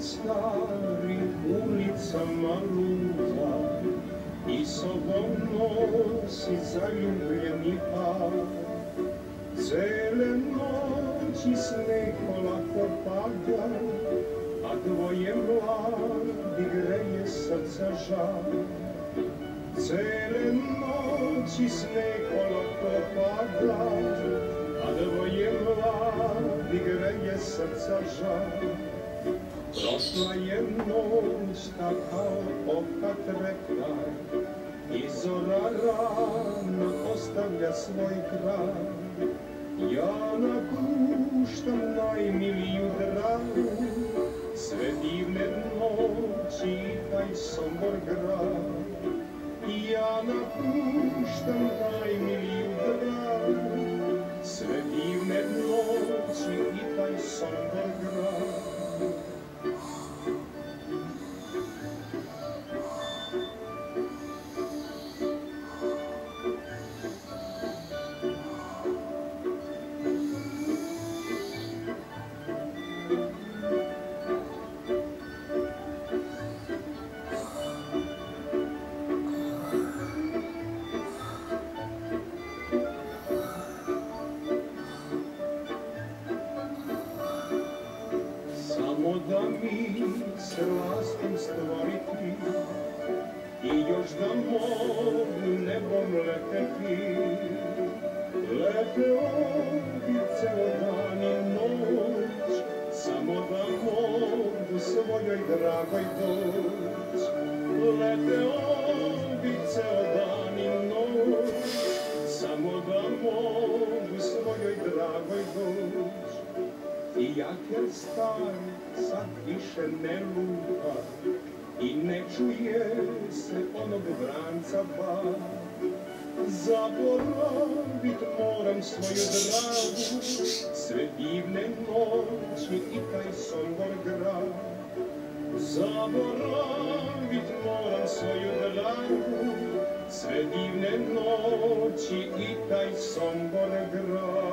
Starih ulicama luta i sobom nosi zaljubljeni par. Cele noći sneg polako pada, a dvoje mladi greje srca žar. Cele noći sneg polako pada, a dvoje mladi greje srca žar. Prošla je noć kao oka treptaj i zora rana ostavlja svoj kraj. Ja napuštam najmiliju dragu, sve divne noći i taj Sombor grad. Ja napuštam najmiliju dragu, sve divne noći i taj Sombor grad. Samo da mi s rastom stvoriti i još da mogu nebom leteti. Lete ovdje ceo dan i noć, samo da mogu svojoj dragoj doć. Lete ovdje ceo dan i noć, samo da mogu svojoj dragoj doć. I jaker stari sad više ne lupa i ne čuje se onog vranca bar. Zaboravit moram svoju dragu, sve divne noći i taj Sombor grad. Zaboravit moram svoju dragu, sve divne noći i taj Sombor grad.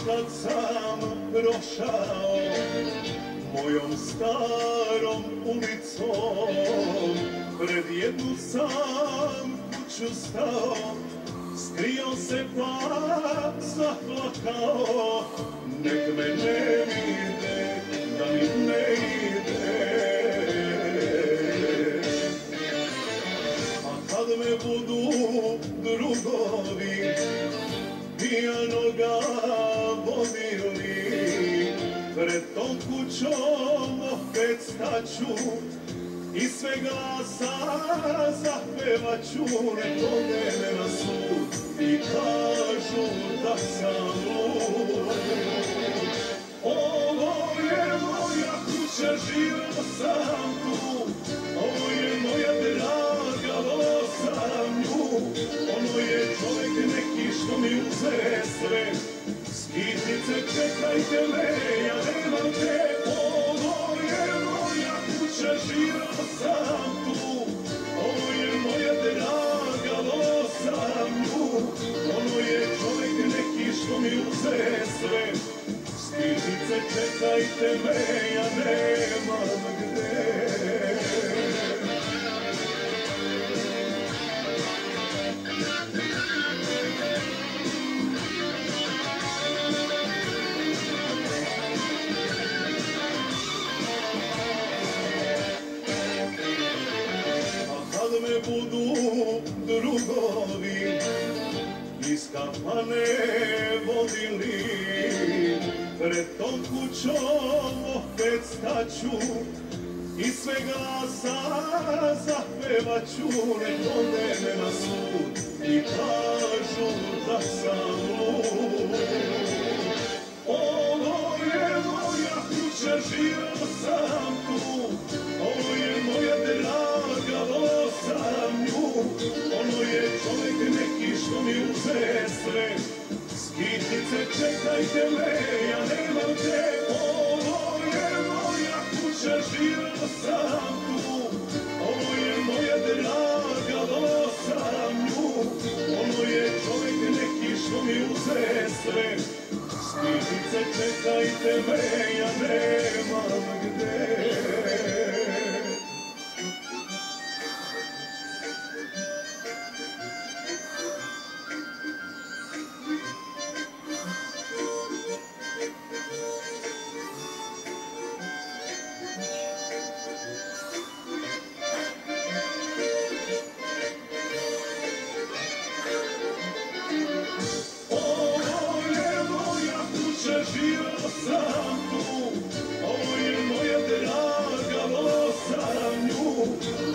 kad sam prošao mojom starom ulicom, pred jednu sam kuću stao, skrio se pa zaplakao, nek me ne vide, da mi ne ide. A kad me budu drugovi pijanoga vodili, pred tom kućom opet staću i sve glasa zapevaću, nek ode me na sud i kažu da sam lud. Ovo je moja kuća, živeo sam tu, ovo je moja draga, voleo sam nju. Ono je čovjek neki što mi uze sve, skitnice čekajte me, ja nemam te. Ovo je moja kuća, živeo sam tu, ovo je moja draga, voleo sam nju. Ono je čovjek neki što mi uze sve, skitnice čekajte me, ja nemam gde. Me budu drugovi iz kafane vodili, pred tom kućom opet staću i sve glasa zapevaću, nek ode me na sud i kažu da sam lud. Ovo je moja kuća, živeo sam tu, ovo je moja draga, voleo sam nju. Ono je čovjek neki što mi uze sve, skitnice čekajte me, ja nemam te. Ovo je moja kuća, živeo sam tu, ovo je moja draga, voleo sam nju. Ono je čovjek neki što mi uze sve, skitnice čekajte me, ja nemam gde. Živeo sam tu, ovo je moja draga, voleo sam nju.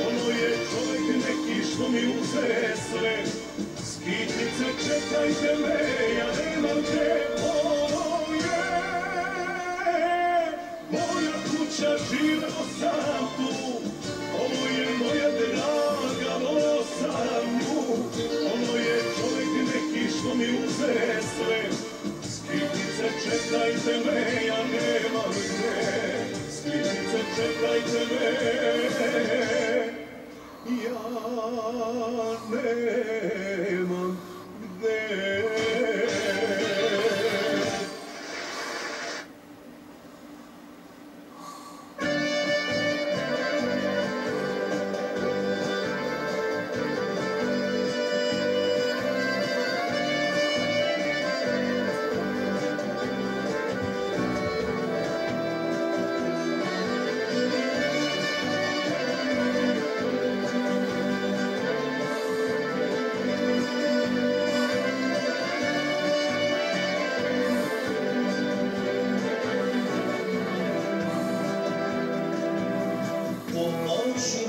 Ono je čovjek neki što mi uze sve, skitnice čekajte me, ja nemam te. Ovo je moja kuća, živeo sam tu, ovo je moja draga, voleo sam nju. Ono je čovjek neki što mi uze sve, skitnice čekajte me, ja nemam gde. Skitnice čekajte me, ja nemam gde. Pomoći